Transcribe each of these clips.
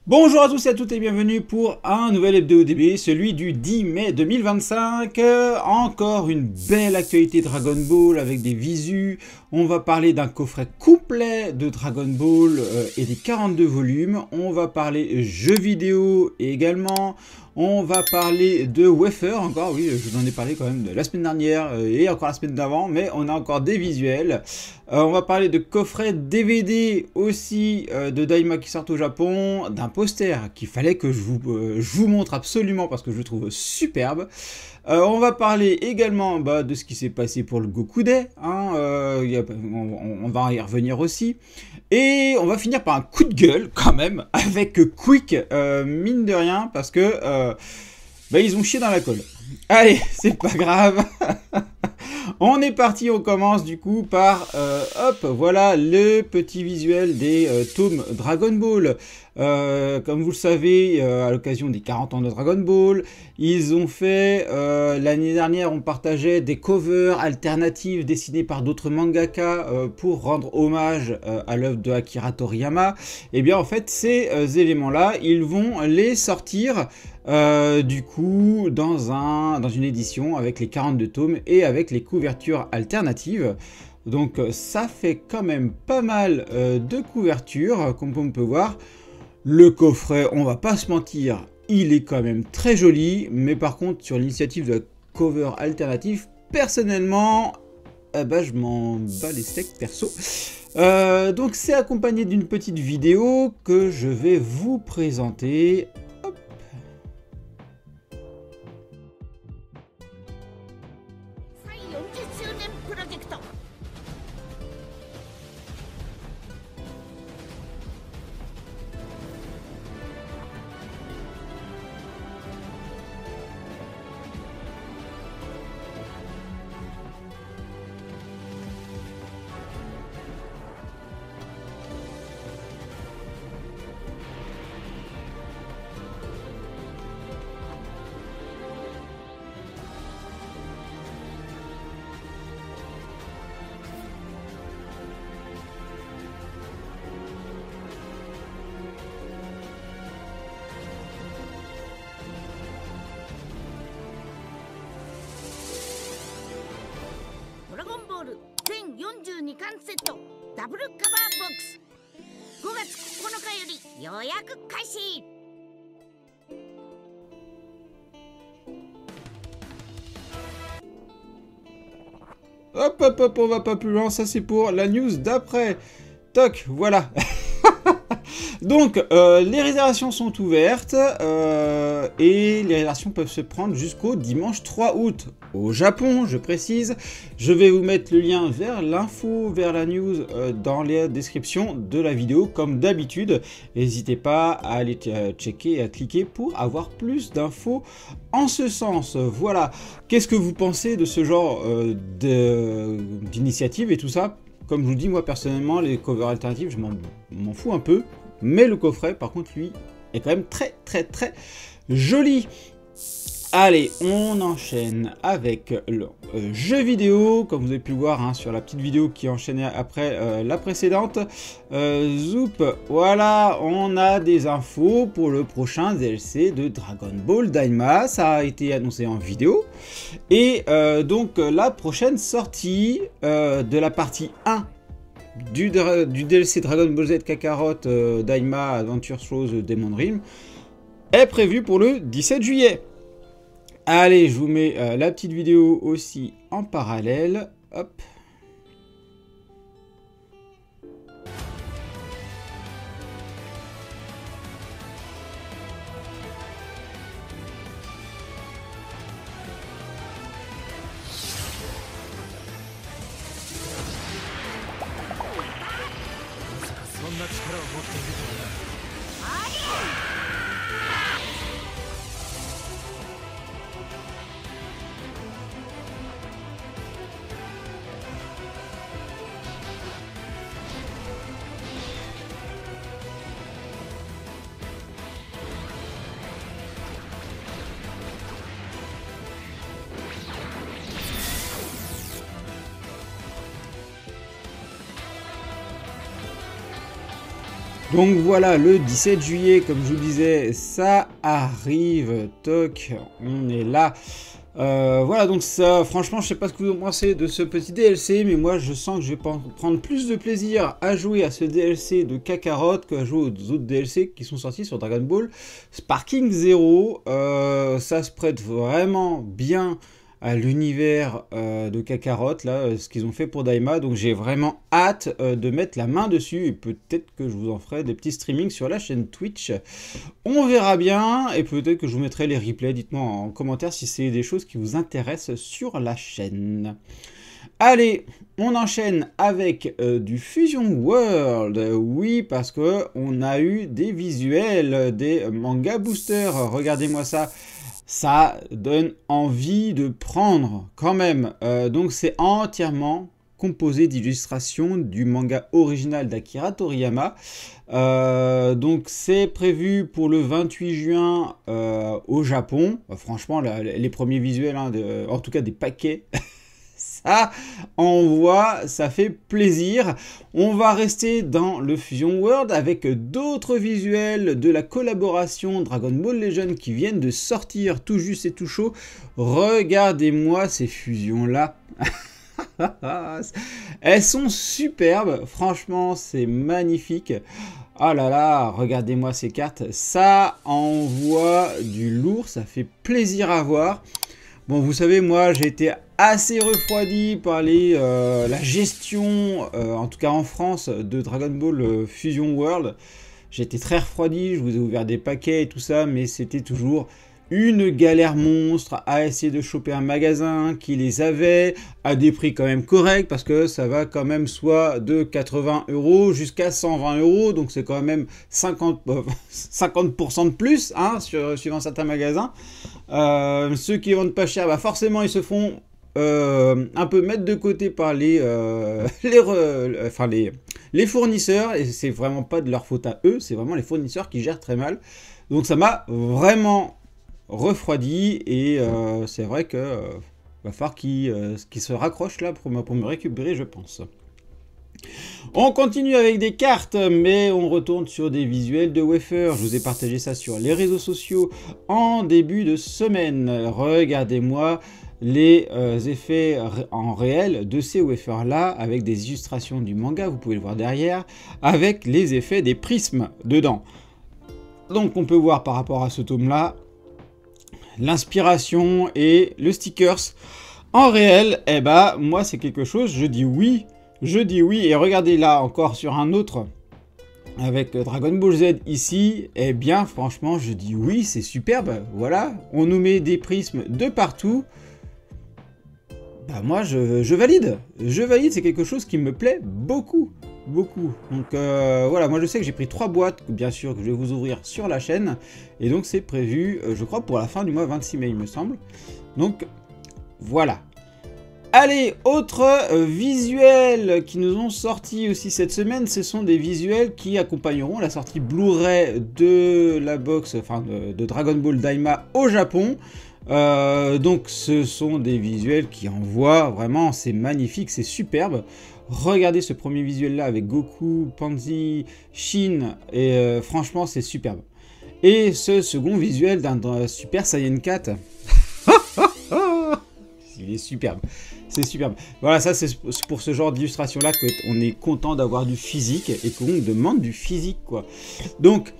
Bonjour à tous et à toutes et bienvenue pour un nouvel hebdo DB, celui du 10 mai 2025. Encore une belle actualité Dragon Ball avec des visus. On va parler d'un coffret complet de Dragon Ball et des 42 volumes. On va parler jeux vidéo également. On va parler de wafer encore, oui, je vous en ai parlé quand même de la semaine dernière et encore la semaine d'avant, mais on a encore des visuels. On va parler de coffrets DVD aussi de Daima qui sortent au Japon, d'un poster qu'il fallait que je vous montre absolument parce que je le trouve superbe. On va parler également de ce qui s'est passé pour le Goku Day, hein, on va y revenir aussi. Et on va finir par un coup de gueule quand même avec Quick, mine de rien, parce que ils ont chié dans la colle. Allez, c'est pas grave. On est parti, on commence du coup par, hop, voilà le petit visuel des tomes Dragon Ball. Comme vous le savez, à l'occasion des 40 ans de Dragon Ball, ils ont fait, l'année dernière, on partageait des covers alternatives dessinées par d'autres mangaka pour rendre hommage à l'œuvre de Akira Toriyama. Et bien en fait, ces éléments-là, ils vont les sortir du coup dans une édition avec les 42 tomes et avec les couvertures alternatives. Donc ça fait quand même pas mal de couvertures, comme on peut voir. Le coffret, on va pas se mentir, il est quand même très joli, mais par contre sur l'initiative de la cover alternative, personnellement, je m'en bats les steaks perso. Donc c'est accompagné d'une petite vidéo que je vais vous présenter. Hop. Dragon Ball 全42巻セットダブルカバーボックス5月9日より予約開始。Hop, hop, hop, on va pas plus loin, ça c'est pour la news d'après. Toc, voilà. Donc, les réservations sont ouvertes et les réservations peuvent se prendre jusqu'au dimanche 3 août au Japon, je précise. Je vais vous mettre le lien vers l'info, vers la news dans les descriptions de la vidéo comme d'habitude. N'hésitez pas à aller checker et à cliquer pour avoir plus d'infos en ce sens. Voilà. Qu'est-ce que vous pensez de ce genre d'initiative et tout ça? Comme je vous dis, moi personnellement, les covers alternatives, je m'en fous un peu. Mais le coffret, par contre, lui, est quand même très, très, très joli. Allez, on enchaîne avec le jeu vidéo, comme vous avez pu le voir hein, sur la petite vidéo qui enchaînait après la précédente. Zoup, voilà, on a des infos pour le prochain DLC de Dragon Ball Daima. Ça a été annoncé en vidéo. Et donc, la prochaine sortie de la partie 1 du DLC Dragon Ball Z Kakarot Daima Adventure Shows Demon Dream est prévu pour le 17 juillet. Allez, je vous mets la petite vidéo aussi en parallèle. Hop. Donc voilà, le 17 juillet, comme je vous disais, ça arrive, toc, on est là. Voilà, donc ça, franchement, je sais pas ce que vous pensez de ce petit DLC, mais moi je sens que je vais prendre plus de plaisir à jouer à ce DLC de Kakarot qu'à jouer aux autres DLC qui sont sortis sur Dragon Ball Sparking Zero. Ça se prête vraiment bien à l'univers de Kakarot, là, ce qu'ils ont fait pour Daima, donc j'ai vraiment hâte de mettre la main dessus, et peut-être que je vous en ferai des petits streamings sur la chaîne Twitch, on verra bien, et peut-être que je vous mettrai les replays, dites-moi en commentaire si c'est des choses qui vous intéressent sur la chaîne. Allez, on enchaîne avec du Fusion World, oui, parce que on a eu des visuels, des manga boosters, regardez-moi ça. Ça donne envie de prendre quand même. Donc c'est entièrement composé d'illustrations du manga original d'Akira Toriyama. Donc c'est prévu pour le 28 juin au Japon. Franchement, les premiers visuels, hein, en tout cas des paquets, ça envoie, ça fait plaisir. On va rester dans le Fusion World avec d'autres visuels de la collaboration Dragon Ball Legend qui viennent de sortir tout juste et tout chaud. Regardez-moi ces fusions-là. Elles sont superbes, franchement c'est magnifique. Oh là là, regardez-moi ces cartes, ça envoie du lourd, ça fait plaisir à voir. Bon, vous savez, moi, j'ai été assez refroidi par la gestion, en tout cas en France, de Dragon Ball Fusion World. J'ai été très refroidi, je vous ai ouvert des paquets et tout ça, mais c'était toujours une galère monstre à essayer de choper un magasin qui les avait à des prix quand même corrects, parce que ça va quand même soit de 80 € jusqu'à 120 €, donc c'est quand même 50% de plus, hein, suivant certains magasins. Ceux qui vendent pas cher, bah forcément ils se font un peu mettre de côté par les fournisseurs, et c'est vraiment pas de leur faute à eux, c'est vraiment les fournisseurs qui gèrent très mal. Donc ça m'a vraiment refroidi, et c'est vrai que va falloir qu'ils se raccrochent là pour me récupérer, je pense. On continue avec des cartes, mais on retourne sur des visuels de wafer. Je vous ai partagé ça sur les réseaux sociaux en début de semaine. Regardez-moi les effets en réel de ces wafers là, avec des illustrations du manga, vous pouvez le voir derrière, avec les effets des prismes dedans. Donc on peut voir par rapport à ce tome là, l'inspiration et le stickers en réel. Et bah moi c'est quelque chose, je dis oui, et regardez là encore sur un autre avec Dragon Ball Z ici, et bien franchement je dis oui, c'est superbe. Voilà, on nous met des prismes de partout. Bah moi je valide, c'est quelque chose qui me plaît beaucoup. Donc voilà, moi je sais que j'ai pris 3 boîtes, bien sûr, que je vais vous ouvrir sur la chaîne, et donc c'est prévu, je crois, pour la fin du mois 26 mai, il me semble. Donc voilà. Allez, autre visuel qui nous ont sorti aussi cette semaine, ce sont des visuels qui accompagneront la sortie Blu-ray de la box, enfin de Dragon Ball Daima au Japon. Donc ce sont des visuels qui envoient vraiment, c'est magnifique, c'est superbe. Regardez ce premier visuel là avec Goku, Pansy, Shin, et franchement c'est superbe. Et ce second visuel d'un Super Saiyan 4, il est superbe. C'est superbe. Voilà, ça c'est pour ce genre d'illustration là qu'on est content d'avoir du physique et qu'on demande du physique, quoi. Donc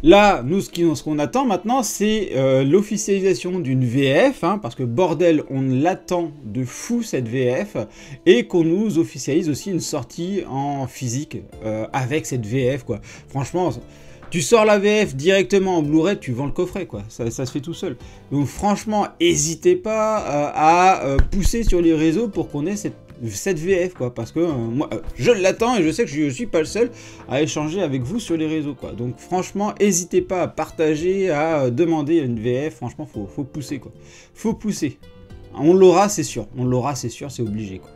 là, nous, ce qu'on attend maintenant, c'est l'officialisation d'une VF, hein, parce que bordel, on l'attend de fou cette VF, et qu'on nous officialise aussi une sortie en physique avec cette VF, quoi. Franchement, tu sors la VF directement en Blu-ray, tu vends le coffret, quoi. Ça se fait tout seul. Donc franchement, n'hésitez pas à pousser sur les réseaux pour qu'on ait cette VF, quoi, parce que moi je l'attends, et je sais que je suis pas le seul à échanger avec vous sur les réseaux, quoi. Donc franchement, n'hésitez pas à partager, à demander une VF. Franchement, faut pousser, quoi. Faut pousser. On l'aura, c'est sûr. C'est obligé, quoi.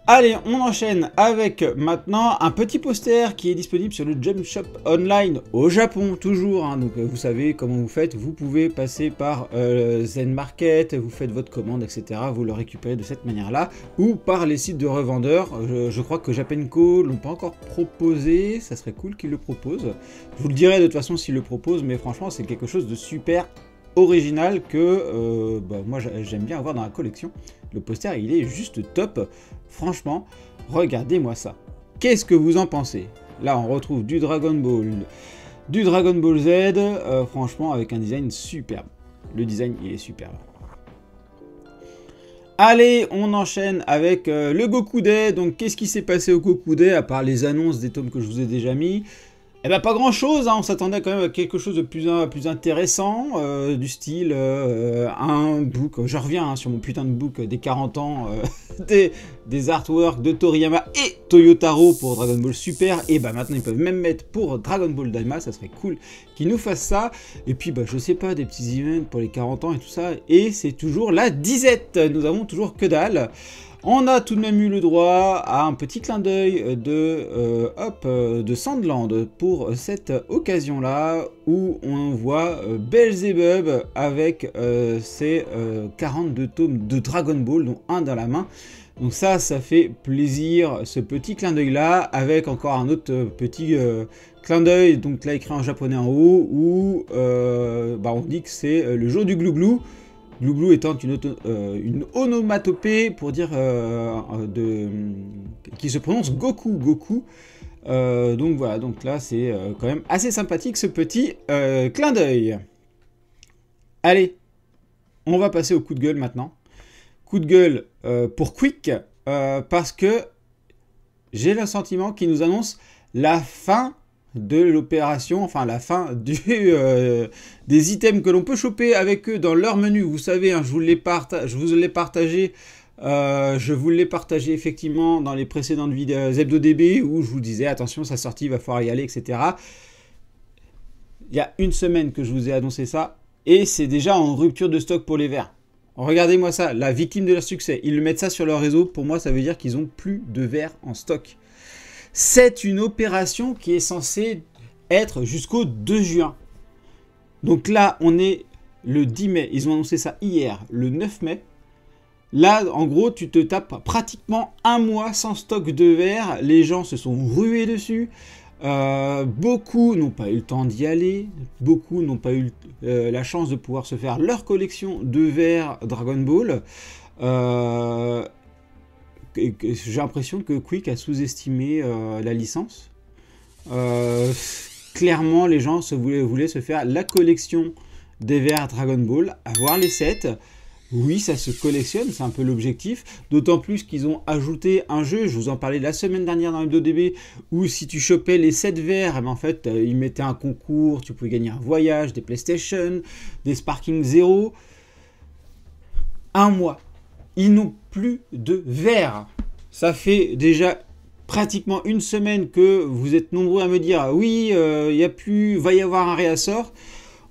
Allez, on enchaîne avec maintenant un petit poster qui est disponible sur le Jump Shop Online au Japon, toujours. Hein, donc vous savez comment vous faites, vous pouvez passer par Zen Market, vous faites votre commande, etc. Vous le récupérez de cette manière-là, ou par les sites de revendeurs. Je crois que Japenco l'ont pas encore proposé, ça serait cool qu'ils le proposent. Je vous le dirai de toute façon s'ils le proposent, mais franchement c'est quelque chose de super original que moi j'aime bien avoir dans la collection. Le poster il est juste top, franchement, regardez-moi ça. Qu'est-ce que vous en pensez? Là on retrouve du Dragon Ball Z, franchement avec un design superbe. Le design il est superbe. Allez, on enchaîne avec le Goku Day. Donc qu'est-ce qui s'est passé au Goku Day à part les annonces des tomes que je vous ai déjà mis? Eh ben pas grand chose, hein. On s'attendait quand même à quelque chose de plus intéressant, du style un book, je reviens sur mon putain de book des 40 ans, des artworks de Toriyama et Toyotaro pour Dragon Ball Super, et bah maintenant ils peuvent même mettre pour Dragon Ball Daima, ça serait cool qu'ils nous fassent ça, et puis bah je sais pas, des petits events pour les 40 ans et tout ça, et c'est toujours la disette, nous avons toujours que dalle. On a tout de même eu le droit à un petit clin d'œil de Sandland pour cette occasion-là, où on voit Beelzebub avec ses 42 tomes de Dragon Ball, dont un dans la main. Donc ça fait plaisir, ce petit clin d'œil-là, avec encore un autre petit clin d'œil, donc là écrit en japonais en haut, où on dit que c'est le jour du glouglou. Glouglou étant une onomatopée pour dire qui se prononce Goku. Donc voilà, donc là c'est quand même assez sympathique ce petit clin d'œil. Allez, on va passer au coup de gueule maintenant. Coup de gueule pour Quick, parce que j'ai le sentiment qu'il nous annonce la fin de l'opération, enfin la fin des items que l'on peut choper avec eux dans leur menu. Vous savez, hein, je vous l'ai partagé effectivement dans les précédentes vidéos ZebdoDB, où je vous disais attention, sa sortie, il va falloir y aller, etc. Il y a une semaine que je vous ai annoncé ça, et c'est déjà en rupture de stock pour les verres. Regardez-moi ça, la victime de leur succès. Ils le mettent ça sur leur réseau, pour moi ça veut dire qu'ils ont plus de verres en stock. C'est une opération qui est censée être jusqu'au 2 juin. Donc là, on est le 10 mai. Ils ont annoncé ça hier, le 9 mai. Là, en gros, tu te tapes pratiquement un mois sans stock de verres. Les gens se sont rués dessus. Beaucoup n'ont pas eu le temps d'y aller. Beaucoup n'ont pas eu la chance de pouvoir se faire leur collection de verres Dragon Ball. J'ai l'impression que Quick a sous-estimé la licence. Clairement, les gens voulaient se faire la collection des verres Dragon Ball, avoir les sets. Oui, ça se collectionne, c'est un peu l'objectif. D'autant plus qu'ils ont ajouté un jeu, je vous en parlais la semaine dernière dans ZebdoDB, où si tu chopais les 7 verres, en fait, ils mettaient un concours, tu pouvais gagner un voyage, des PlayStation, des Sparking Zero. Un mois. Ils n'ont plus de verres. Ça fait déjà pratiquement une semaine que vous êtes nombreux à me dire oui, va y avoir un réassort.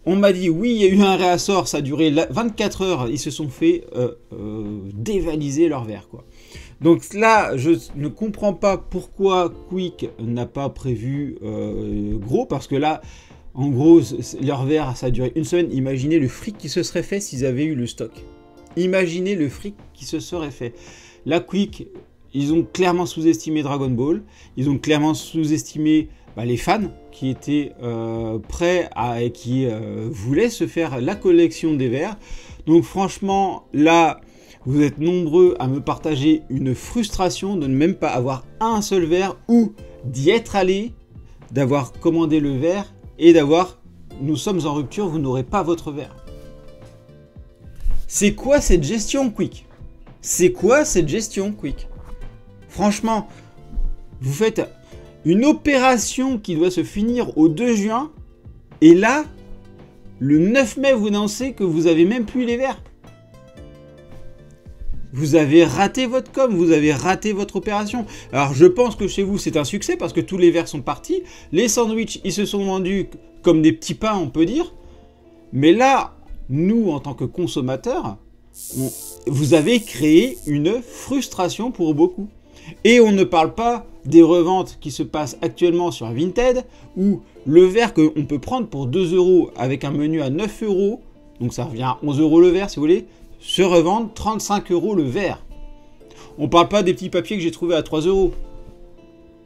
On m'a dit oui, il y a eu un réassort, ça a duré 24 heures. Ils se sont fait dévaliser leurs verres, quoi. Donc là, je ne comprends pas pourquoi Quick n'a pas prévu gros, parce que là, en gros, leur verre, ça a duré une semaine. Imaginez le fric qui se serait fait s'ils avaient eu le stock. Imaginez le fric qui se serait fait. La Quick, ils ont clairement sous-estimé Dragon Ball. Ils ont clairement sous-estimé les fans qui étaient prêts et qui voulaient se faire la collection des verres. Donc franchement, là, vous êtes nombreux à me partager une frustration de ne même pas avoir un seul verre, ou d'y être allé, d'avoir commandé le verre et d'avoir « nous sommes en rupture, vous n'aurez pas votre verre ». C'est quoi cette gestion Quick? C'est quoi cette gestion Quick? Franchement, vous faites une opération qui doit se finir au 2 juin, et là, le 9 mai, vous annoncez que vous avez même plus les verres. Vous avez raté votre com, vous avez raté votre opération. Alors je pense que chez vous c'est un succès parce que tous les verres sont partis. Les sandwichs, ils se sont vendus comme des petits pains, on peut dire. Mais là, nous, en tant que consommateurs, vous avez créé une frustration pour beaucoup. Et on ne parle pas des reventes qui se passent actuellement sur Vinted, où le verre qu'on peut prendre pour 2 € avec un menu à 9 €, donc ça revient à 11 € le verre si vous voulez, se revendent 35 € le verre. On parle pas des petits papiers que j'ai trouvés à 3 €.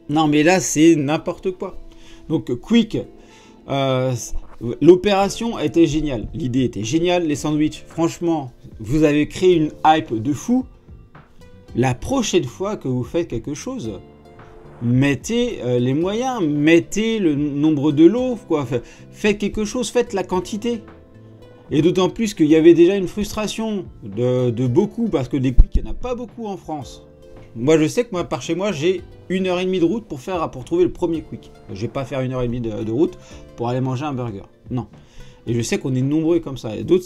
Non mais là c'est n'importe quoi. Donc Quick, l'opération était géniale, l'idée était géniale, les sandwichs, franchement, vous avez créé une hype de fou. La prochaine fois que vous faites quelque chose, mettez les moyens, mettez le nombre de lots, quoi. Faites quelque chose, faites la quantité. Et d'autant plus qu'il y avait déjà une frustration de beaucoup, parce que des Quick, il n'y en a pas beaucoup en France. Moi, je sais que moi, par chez moi, j'ai 1h30 de route pour trouver le premier Quick. Je vais pas faire 1h30 de route pour aller manger un burger. Non. Et je sais qu'on est nombreux comme ça. Et d'autres,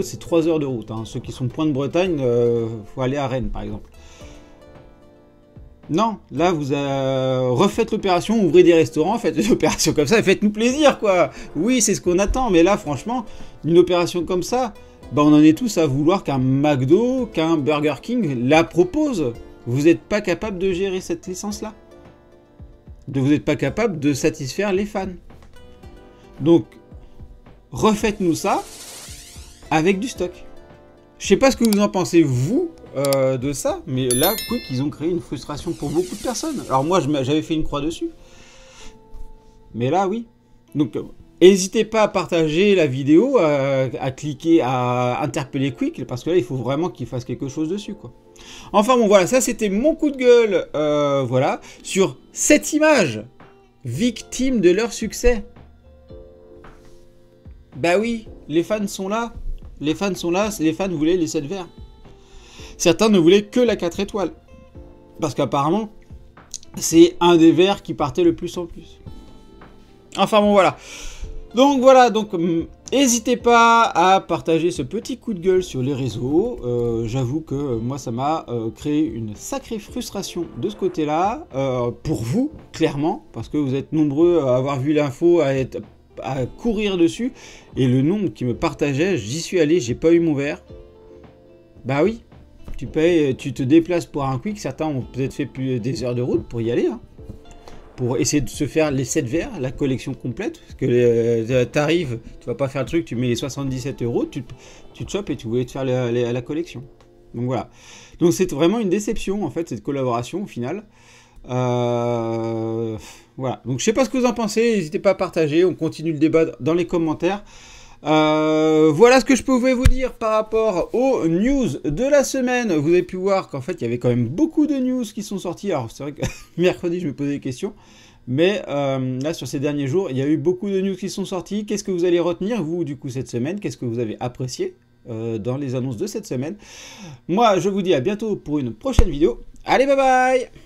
c'est 3 heures de route. Hein. Ceux qui sont point de Bretagne, faut aller à Rennes, par exemple. Non, là, vous refaites l'opération, ouvrez des restaurants, faites des opérations comme ça, et faites-nous plaisir, quoi. Oui, c'est ce qu'on attend. Mais là, franchement, une opération comme ça, bah, on en est tous à vouloir qu'un McDo, qu'un Burger King la propose. Vous n'êtes pas capable de gérer cette licence-là. Vous n'êtes pas capable de satisfaire les fans. Donc, refaites-nous ça avec du stock. Je sais pas ce que vous en pensez, vous, de ça, mais là, Quick, ils ont créé une frustration pour beaucoup de personnes. Alors moi, j'avais fait une croix dessus. Mais là, oui. Donc, n'hésitez pas à partager la vidéo, à cliquer, à interpeller Quick, parce que là, il faut vraiment qu'il fasse quelque chose dessus, quoi. Enfin bon, voilà, ça c'était mon coup de gueule, voilà, sur cette image, victime de leur succès. Bah oui, les fans sont là, les fans voulaient les 7 verres. Certains ne voulaient que la 4 étoiles, parce qu'apparemment, c'est un des verres qui partait le plus en plus. Enfin bon, voilà. Donc voilà, n'hésitez pas à partager ce petit coup de gueule sur les réseaux. J'avoue que moi, ça m'a créé une sacrée frustration de ce côté-là, pour vous, clairement, parce que vous êtes nombreux à avoir vu l'info, à courir dessus, et le nombre qui me partageait, j'y suis allé, j'ai pas eu mon verre. Bah oui, tu te déplaces pour un Quick, certains ont peut-être fait plus des heures de route pour y aller, hein. Pour essayer de se faire les 7 verres, la collection complète, parce que t'arrives, tu vas pas faire le truc, tu mets les 77 €, tu te chopes et tu voulais te faire la collection. Donc voilà. Donc c'est vraiment une déception en fait, cette collaboration au final. Voilà. Donc je sais pas ce que vous en pensez, n'hésitez pas à partager, on continue le débat dans les commentaires. Voilà ce que je pouvais vous dire par rapport aux news de la semaine. Vous avez pu voir qu'en fait il y avait quand même beaucoup de news qui sont sorties. Alors c'est vrai que mercredi je me posais des questions, mais là sur ces derniers jours il y a eu beaucoup de news qui sont sorties. Qu'est-ce que vous allez retenir vous du coup cette semaine? Qu'est-ce que vous avez apprécié dans les annonces de cette semaine? Moi je vous dis à bientôt pour une prochaine vidéo. Allez, bye bye!